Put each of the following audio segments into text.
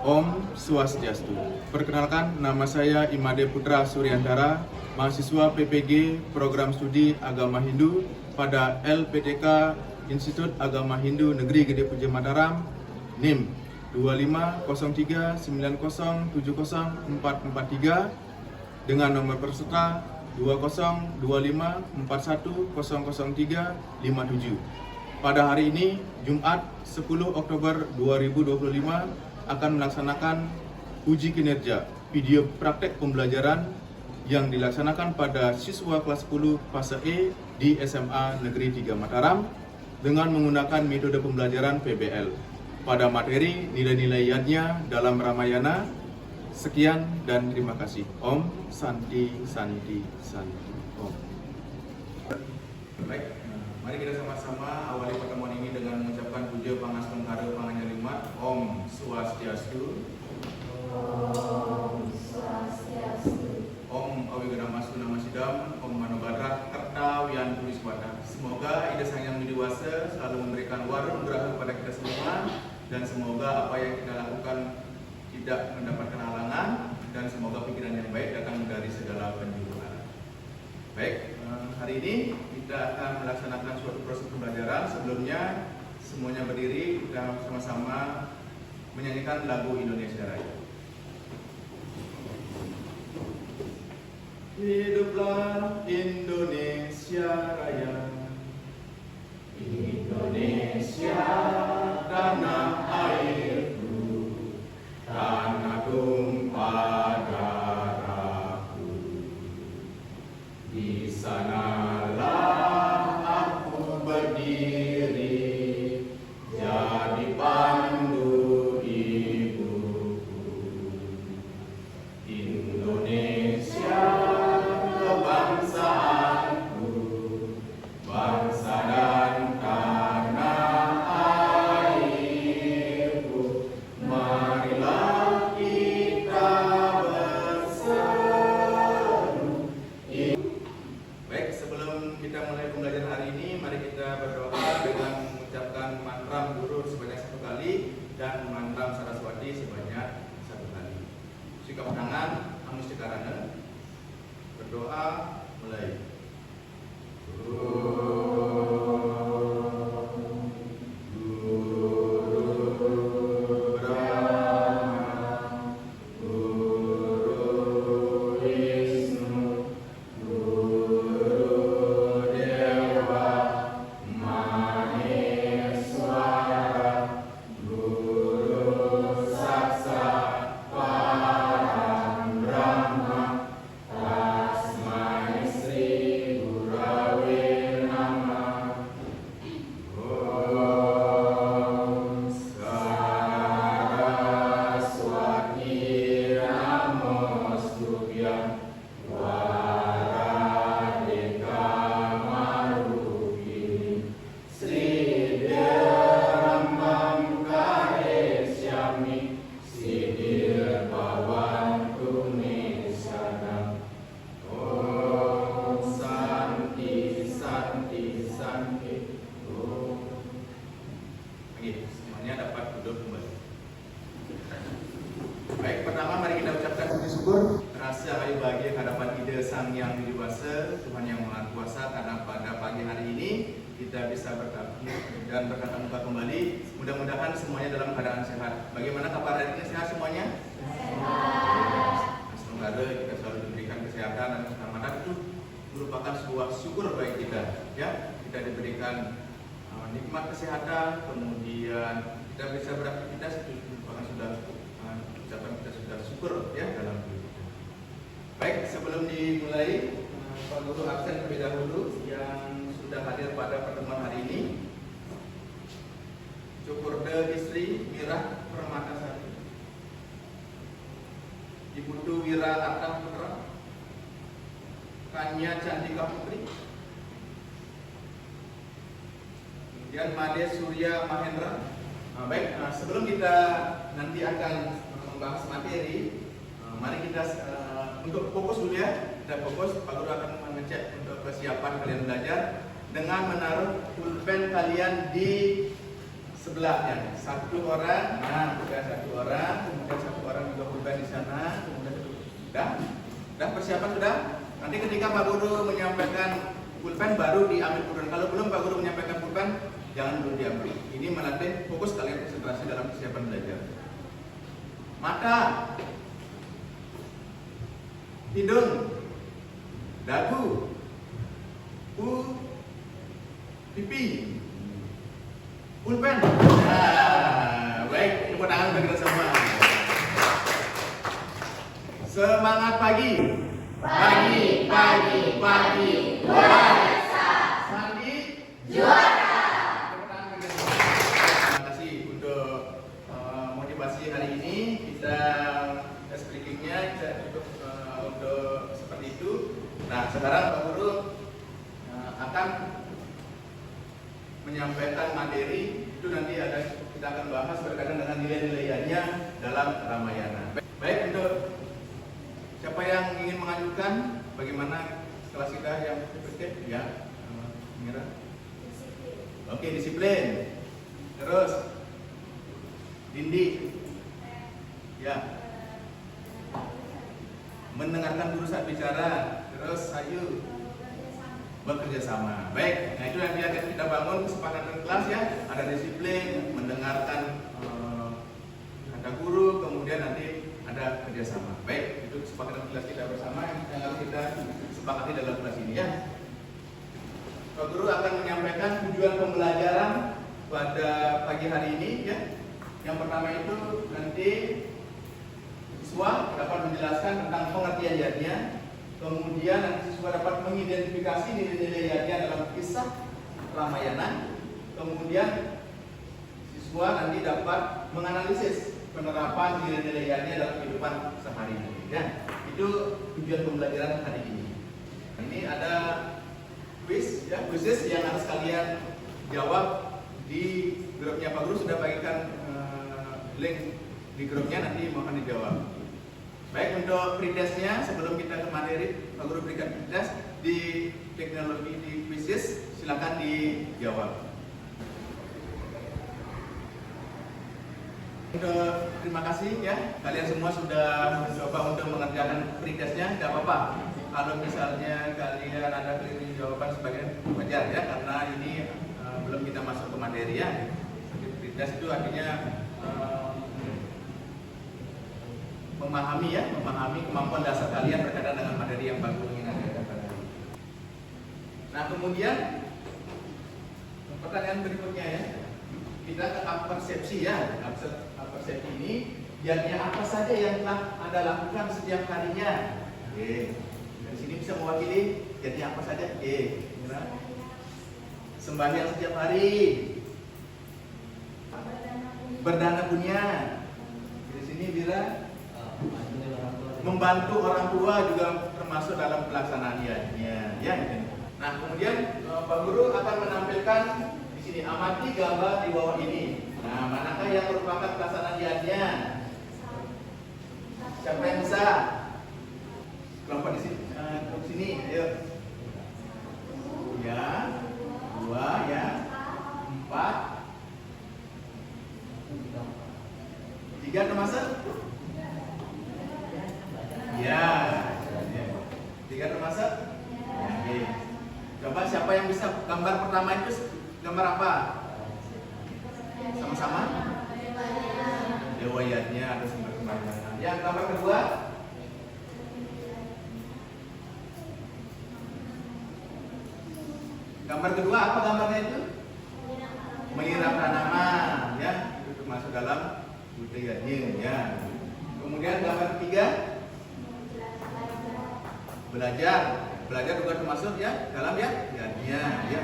Om Swastiastu. Perkenalkan, nama saya Imade Putra Suryantara, mahasiswa PPG Program Studi Agama Hindu pada LPTK Institut Agama Hindu Negeri Gede Puja Mataram, NIM 250390704443 dengan nomor peserta 202541000357. Pada hari ini, Jumat 10 Oktober 2025, akan melaksanakan uji kinerja video praktek pembelajaran yang dilaksanakan pada siswa kelas 10 fase E di SMA Negeri 3 Mataram dengan menggunakan metode pembelajaran PBL pada materi nilai-nilai yadnya dalam Ramayana. Sekian dan terima kasih. Om Santi Santi Santi Om. Baik, mari kita sama-sama awali pertemuan ini dengan mengucapkan puja pangaskengkara panganyalimat Om Swastiastu. Om Swastiastu. Om Awigadamastu Namasidam, Om Manobadra Kerta Wian Puriswata. Semoga Ida Sang Yang Widiwasa selalu memberikan warung berakhir kepada kita semua, dan semoga apa yang kita lakukan tidak mendapatkan halangan, dan semoga pikiran yang baik datang dari segala penjuru arah. Baik, hari ini kita akan melaksanakan suatu proses pembelajaran. Sebelumnya semuanya berdiri, kita sama-sama menyanyikan lagu Indonesia Raya. Hiduplah Indonesia Raya, Indonesia tanah airku, tanah tumpah darahku. Di sanalah aku berdiri, jadi pandu ibuku. Indonesia kebangsaanku, bangsa dan tanah airku. Marilah kita berseru. Baik, sebelum kita mulai pembelajaran hari ini, mari kita berdoa dengan mengucapkan mantra guru sebanyak 1 kali dan mantra Saraswati sebanyak 1 kali. Sikap tangan, amustikarana. Berdoa, mulai. Semuanya dapat duduk kembali. Baik, pertama mari kita ucapkan puji syukur, rasa ayu bahagia hadapan Ida Sang Yang Widiwasa, Tuhan Yang Maha Kuasa, karena pada pagi hari ini kita bisa bertemu dan bertatap muka kembali. Mudah-mudahan semuanya dalam keadaan sehat. Bagaimana kabar hari ini? Sehat semuanya? Sehat. Semoga kita selalu diberikan kesehatan dan keselamatan. Itu merupakan sebuah syukur bagi kita. Ya, kita diberikan nikmat kesehatan, kemudian kita bisa beraktivitas, itu merupakan sudah ucapan kita sudah syukur ya dalam hidup kita. Baik, sebelum dimulai, Pak Guru absen terlebih dahulu yang sudah hadir pada pertemuan hari ini. Cukurde istri Mirah Permatasari, Ibu Tu Wira Atang Putra, Kanya Candika Putri, kemudian Made Surya Mahendra. Baik, sebelum kita nanti akan membahas materi, mari kita untuk fokus dulu ya. Kita fokus, Pak Guru akan mengecek untuk kesiapan kalian belajar dengan menaruh pulpen kalian di sebelahnya. Satu orang, nah bukan satu orang, kemudian persiapan sudah? Nanti ketika Pak Guru menyampaikan pulpen baru diambil pulpen. Kalau belum Pak Guru menyampaikan pulpen, jangan dulu diambil. Ini melatih fokus kalian konsentrasi dalam persiapan belajar. Mata, hidung, dagu, pipi, pulpen. Nah, baik, tepuk tangan bagi kita semua. Semangat pagi. Pagi, pagi, pagi. Luar biasa. Sandi juara. Terima kasih untuk motivasi hari ini. Kita speakingnya kita cukup untuk seperti itu. Nah, sekarang Pak Guru akan menyampaikan materi itu nanti kita akan bahas berkaitan dengan nilai-nilainya dalam Ramayana. Baik, untuk siapa yang ingin mengajukan bagaimana kelas kita yang berikutnya? Ya, Mira. Oke, disiplin. Terus Dindi. Ya. Mendengarkan guru saat bicara. Terus Ayu. Bekerja sama. Baik, nah itu nanti akan kita bangun kesepakatan kelas ya. Ada disiplin, mendengarkan kata guru, kemudian nanti ada kerjasama. Baik, itu kesepakatan kelas kita bersama yang harus kita sepakati dalam kelas ini ya. Pak Guru akan menyampaikan tujuan pembelajaran pada pagi hari ini ya. Yang pertama itu nanti siswa dapat menjelaskan tentang pengertian yadnya. Kemudian nanti siswa dapat mengidentifikasi nilai-nilai yadnya dalam kisah Ramayana. Kemudian siswa nanti dapat menganalisis penerapan nilai-nilai yadnya dalam kehidupan sehari-hari. Ya, itu tujuan pembelajaran hari ini. Ini ada quiz, ya, quizzes yang harus kalian jawab di grupnya. Pak Guru sudah bagikan link di grupnya, nanti mohon dijawab. Baik, untuk pretestnya sebelum kita ke materi, Pak Guru berikan pretest di teknologi di quizzes, silakan dijawab. Terima kasih ya, kalian semua sudah mencoba untuk mengerjakan pretestnya. Tidak apa-apa kalau misalnya kalian ada keliru jawaban sebagian wajar ya, karena ini belum kita masuk ke materi ya. Pretest itu artinya memahami kemampuan dasar kalian berkaitan dengan materi yang Pak Guru ingin ajarkan pada hari ini. Nah, kemudian pertanyaan berikutnya ya, kita ke persepsi ya. Persepsi ini yadnya apa saja yang telah Anda lakukan setiap harinya. Oke, dari sini bisa mewakili yadnya apa saja. Oke, sembahyang setiap hari, berdana punya. Di sini Bira membantu orang tua juga termasuk dalam pelaksanaan yadnya. Ya. Nah, kemudian Pak Guru akan menampilkan di sini amati gambar di bawah ini. Nah, manakah yang merupakan pelaksanaan yadnya? Siapa yang bisa? Kelompok di sini, ayo. Ya, 2 ya, 4, 3 termasuk? Ya, 3 termasuk? Oke. Coba siapa yang bisa gambar pertama itu gambar apa? Sama-sama? Dewa yadnya ada sembahyang. Yang gambar kedua? Gambar kedua apa gambarnya itu? Menyiram tanaman, ya, itu termasuk dalam budaya yadnya, ya. Kemudian gambar ketiga? Belajar juga termasuk ya dalam yadnya, ya.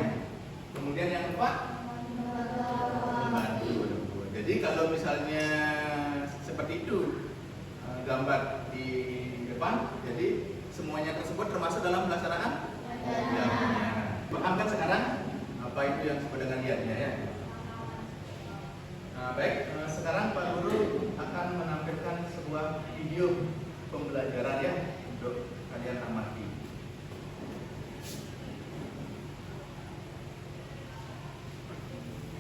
Kemudian yang keempat? Membantu. Jadi kalau misalnya seperti itu gambar di depan, jadi semuanya tersebut termasuk dalam pelaksanaan yadnya. Paham kan sekarang apa itu yang disebut dengan yadnya ya? Nah, baik, sekarang Pak Guru akan menampilkan sebuah video pembelajaran ya untuk kalian amati.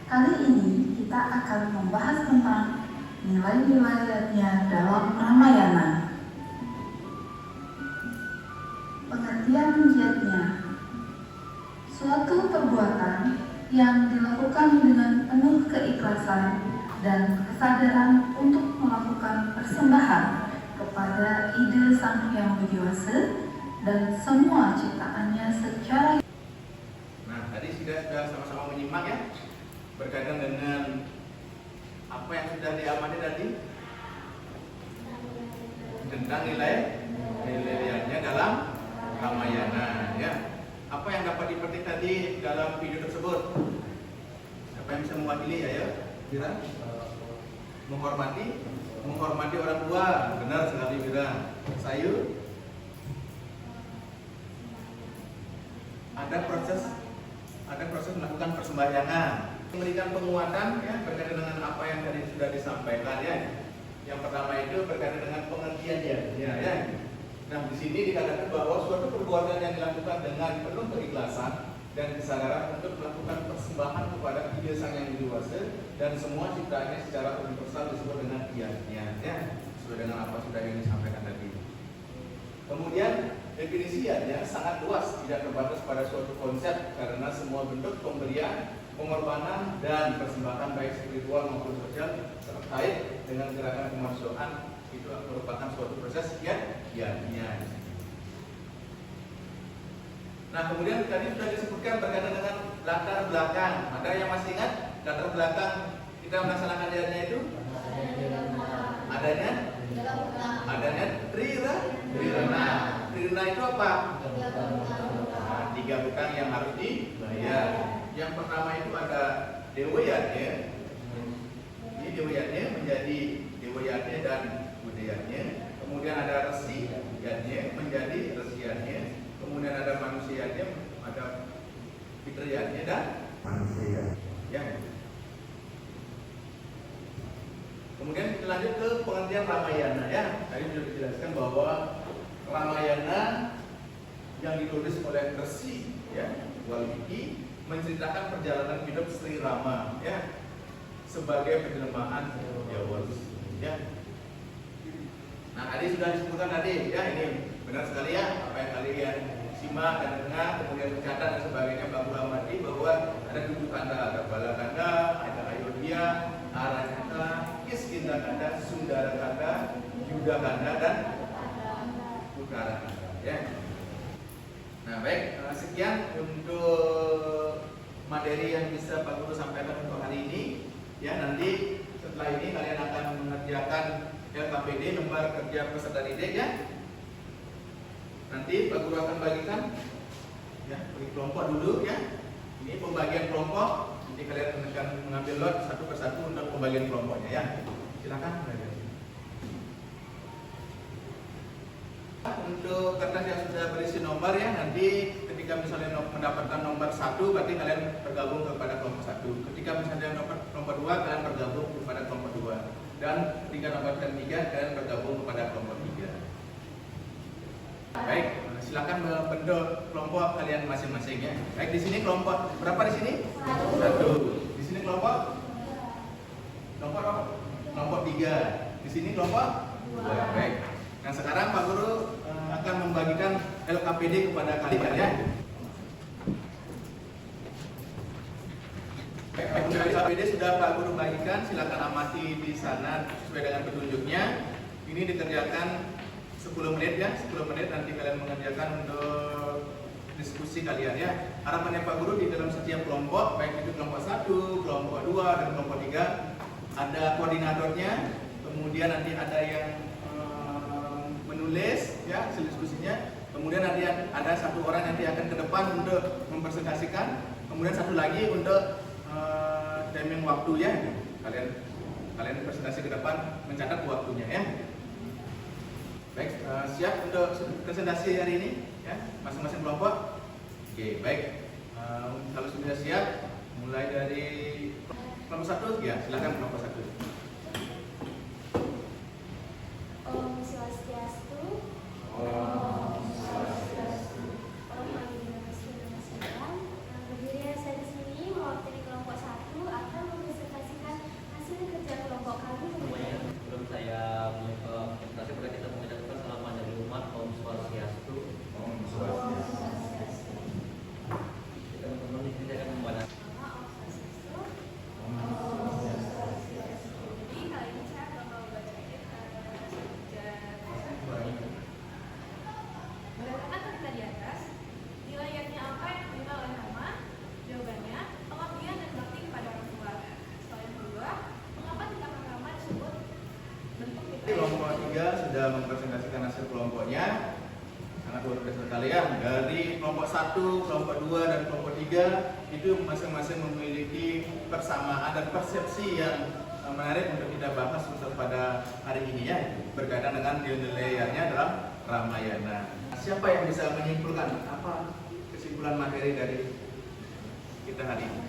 Kali ini kita akan membahas tentang nilai-nilai yadnya dalam Ramayana. suatu perbuatan yang dilakukan dengan penuh keikhlasan dan kesadaran untuk melakukan persembahan kepada ide Sang Hyang Widiwasa dan semua ciptaannya secara. Nah, tadi sudah sama-sama menyimak ya, berkaitan dengan apa yang sudah diamati tadi tentang nilai-nilainya dalam Ramayana ya. Apa yang dapat dipetik tadi dalam video tersebut? Siapa yang bisa mewakili ya? Bira? Menghormati orang tua, benar sekali Bira. Sayu? Ada proses melakukan persembahyangan, memberikan penguatan ya berkaitan dengan apa yang tadi sudah disampaikan ya. Yang pertama itu berkaitan dengan pengertiannya ya. Nah, di sini dikatakan bahwa suatu perbuatan yang dilakukan dengan penuh keikhlasan dan kesadaran untuk melakukan persembahan kepada ide Sang Yang Widiwasa dan semua ciptaannya secara universal disebut dengan ianya ya, sesuai dengan apa sudah yang disampaikan tadi. Kemudian definisinya sangat luas, tidak terbatas pada suatu konsep karena semua bentuk pemberian, pengorbanan dan persembahan baik spiritual maupun sosial terkait dengan gerakan kemanusiaan itu merupakan suatu proses ya. Nah, kemudian tadi sudah disebutkan berkaitan dengan latar belakang. Ada yang masih ingat latar belakang kita melaksanakan dianya itu? Adanya Trirana. Trirana itu apa? Nah, 3 hutang yang harus dibayar. Yang pertama itu ada Dewa Yatnya. Ini Dewa Yatnya menjadi Dewa Yatnya dan budayanya. Kemudian ada Resi Yatnya menjadi Resiannya. Kemudian ada manusianya, ada fitriannya dan manusia. Ya. Kemudian kita lanjut ke pengertian Ramayana ya. Tadi sudah dijelaskan bahwa Ramayana yang ditulis oleh Resi ya, Walmiki menceritakan perjalanan hidup Sri Rama ya sebagai penjelmaan Jawa ya. Nah, tadi sudah disebutkan tadi ya, ini benar sekali ya apa yang kalian simak dan dengar, kemudian mencatat dan sebagainya. Pak Guru amati bahwa ada 7 kanda, ada Balakanda, ada Ayodhya, Aranyaka, Kiskindha Kanda, Sundara Kanda, Yuda Kanda dan Utara Kanda ya. Nah, baik, sekian untuk materi yang bisa Pak Guru sampaikan untuk hari ini ya. Nanti setelah ini kalian akan mengerjakan LKPD, lembar kerja peserta didik ya. Nanti Pak Guru akan bagikan ya, bagi kelompok dulu ya. Ini pembagian kelompok. Nanti kalian akan mengambil lot satu persatu untuk pembagian kelompoknya ya. Silakan belajar. Untuk kertas yang sudah berisi nomor ya, nanti ketika misalnya mendapatkan nomor 1 berarti kalian bergabung kepada kelompok 1. Ketika misalnya nomor 2 kalian bergabung kepada kelompok 2. Dan ketika nomor 3 kalian bergabung kepada kelompok 3. Baik, silakan membentuk kelompok kalian masing-masing ya. Baik, di sini kelompok berapa di sini? 1. Di sini kelompok apa? Kelompok 3. Di sini kelompok 2. Baik. Nah, sekarang Pak Guru akan membagikan LKPD kepada kalian ya. LKPD sudah Pak Guru bagikan, silakan amati di sana sesuai dengan petunjuknya. Ini dikerjakan 10 menit ya, 10 menit nanti kalian mengerjakan untuk diskusi kalian ya. Harapannya Pak Guru di dalam setiap kelompok, baik itu kelompok 1, kelompok 2 dan kelompok 3 ada koordinatornya, kemudian nanti ada yang menulis ya hasil diskusinya, kemudian nanti ada 1 orang nanti akan ke depan untuk mempresentasikan, kemudian 1 lagi untuk timing waktu ya. Kalian presentasi ke depan mencatat waktunya ya. Baik, siap untuk presentasi hari ini ya, masing-masing kelompok. Oke, baik. Kalau sudah siap, mulai dari kelompok 1 ya, silakan kelompok 1. Om Swastiastu. Om Swastiastu. Om Swastiastu. Berdiri saya di sini mewakili kelompok 1 akan mempresentasikan hasil kerja kelompok kami. Sebelum saya presentasi, boleh kita mengucapkan selamat dari umat Om Swastiastu. Om Swastiastu. Kita Kelompok 3 sudah mempresentasikan hasil kelompoknya. Sangat luar biasa sekali ya. Dari kelompok 1, kelompok 2, dan kelompok 3 itu masing-masing memiliki persamaan dan persepsi yang menarik untuk kita bahas untuk pada hari ini ya. Berkaitan dengan nilai-nilainya dalam Ramayana. Siapa yang bisa menyimpulkan apa kesimpulan materi dari kita hari ini?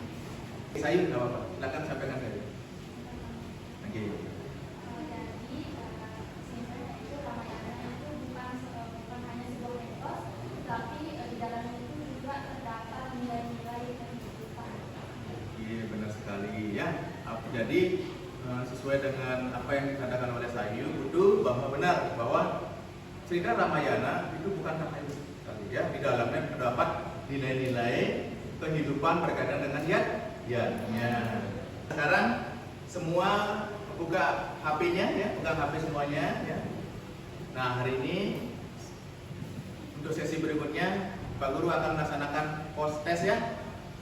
Sayun, nggak apa-apa. Silakan sampaikan saja. Oke. Jadi sesuai dengan apa yang dikatakan oleh Sayu, betul bahwa benar bahwa cerita Ramayana itu bukan hanya sekali ya, di dalamnya terdapat nilai-nilai kehidupan berkaitan dengan yadnya. Sekarang semua buka HP-nya ya, buka HP semuanya ya. Nah, hari ini untuk sesi berikutnya Pak Guru akan melaksanakan post test ya,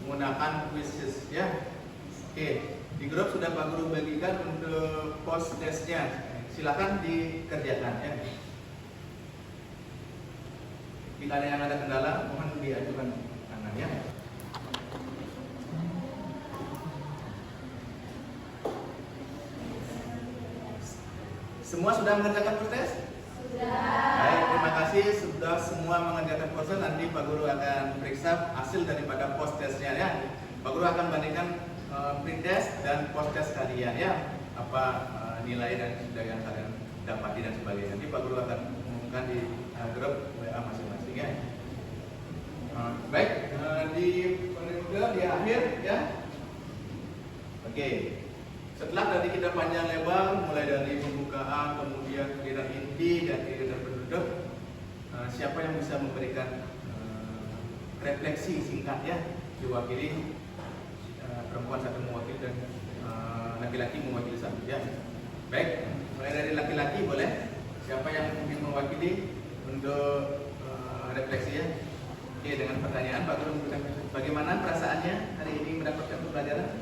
menggunakan quizzes ya. Oke. Di grup sudah Pak Guru bagikan untuk post testnya. Silakan dikerjakan ya. Jika ada yang ada kendala, mohon diajukan tangannya. Semua sudah mengerjakan post test? Sudah. Baik, terima kasih sudah semua mengerjakan post test. Nanti Pak Guru akan periksa hasil daripada post testnya ya. Pak Guru akan bandingkan pretest dan post test kalian ya, apa nilai dan yang kalian dapati dan sebagainya. Nanti Pak Guru akan umumkan di grup WA masing-masing ya. Baik, di akhir ya. Oke. Setelah tadi kita panjang lebar mulai dari pembukaan, kemudian giliran inti dan giliran penduduk, siapa yang bisa memberikan refleksi singkat ya, diwakili perempuan satu mewakili dan laki-laki mewakili satu ya. Baik, mulai dari laki-laki boleh. Siapa yang ingin mewakili untuk refleksi ya? Oke, dengan pertanyaan Pak Guru, bagaimana perasaannya hari ini mendapatkan pembelajaran?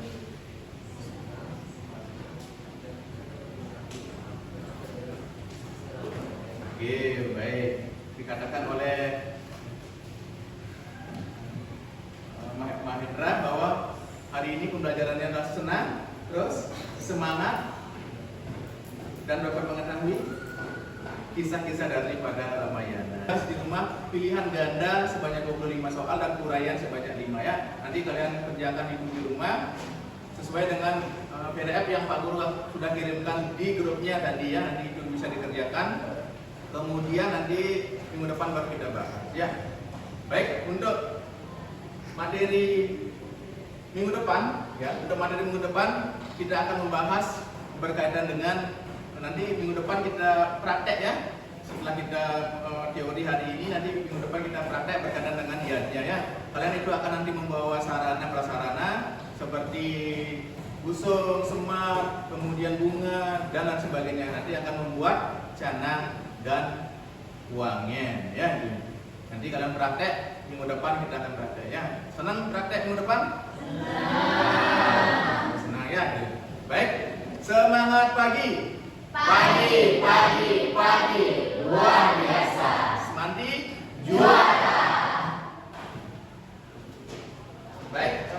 Oke, baik. Dikatakan oleh Mahendra bahwa hari ini pembelajarannya adalah senang, terus semangat, dan dapat mengetahui kisah-kisah daripada Ramayana. Di rumah pilihan ganda sebanyak 25 soal dan uraian sebanyak 5 ya. Nanti kalian kerjakan itu di rumah sesuai dengan PDF yang Pak Guru sudah kirimkan di grupnya tadi ya. Nanti itu bisa dikerjakan. Kemudian nanti minggu depan baru kita bahas ya. Baik, untuk materi minggu depan ya, untuk materi minggu depan kita akan membahas berkaitan dengan nanti minggu depan kita praktek ya. Setelah kita teori hari ini, nanti minggu depan kita praktek berkaitan dengan yadnya ya. Kalian itu akan nanti membawa sarana prasarana seperti busung, semak, kemudian bunga dan lain sebagainya. Nanti akan membuat canang dan uangnya ya. Nanti kalian praktek minggu depan, kita akan praktek ya. Senang praktek minggu depan? Senang ya. Baik, semangat pagi. Pagi, luar biasa. Semanti juara. Baik,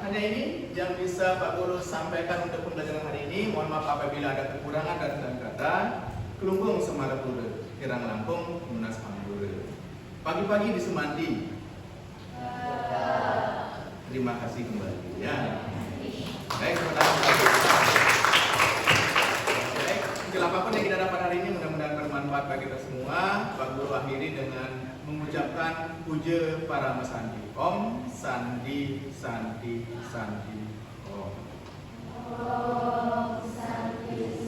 hanya ini yang bisa Pak Guru sampaikan untuk pembelajaran hari ini. Mohon maaf apabila ada kekurangan dan kata. Kelungkung Semarang Pura, Kirang Lampung, Munas Pambura. Pagi-pagi di Semanti. Terima kasih kembali ya. Baik, terima kasih. Baik, skill apapun yang kita dapat hari ini mudah-mudahan bermanfaat bagi kita semua. Pak Guru akhiri dengan mengucapkan puja para mesandi. Om Sandi Sandi Sandi Om. Om Sandi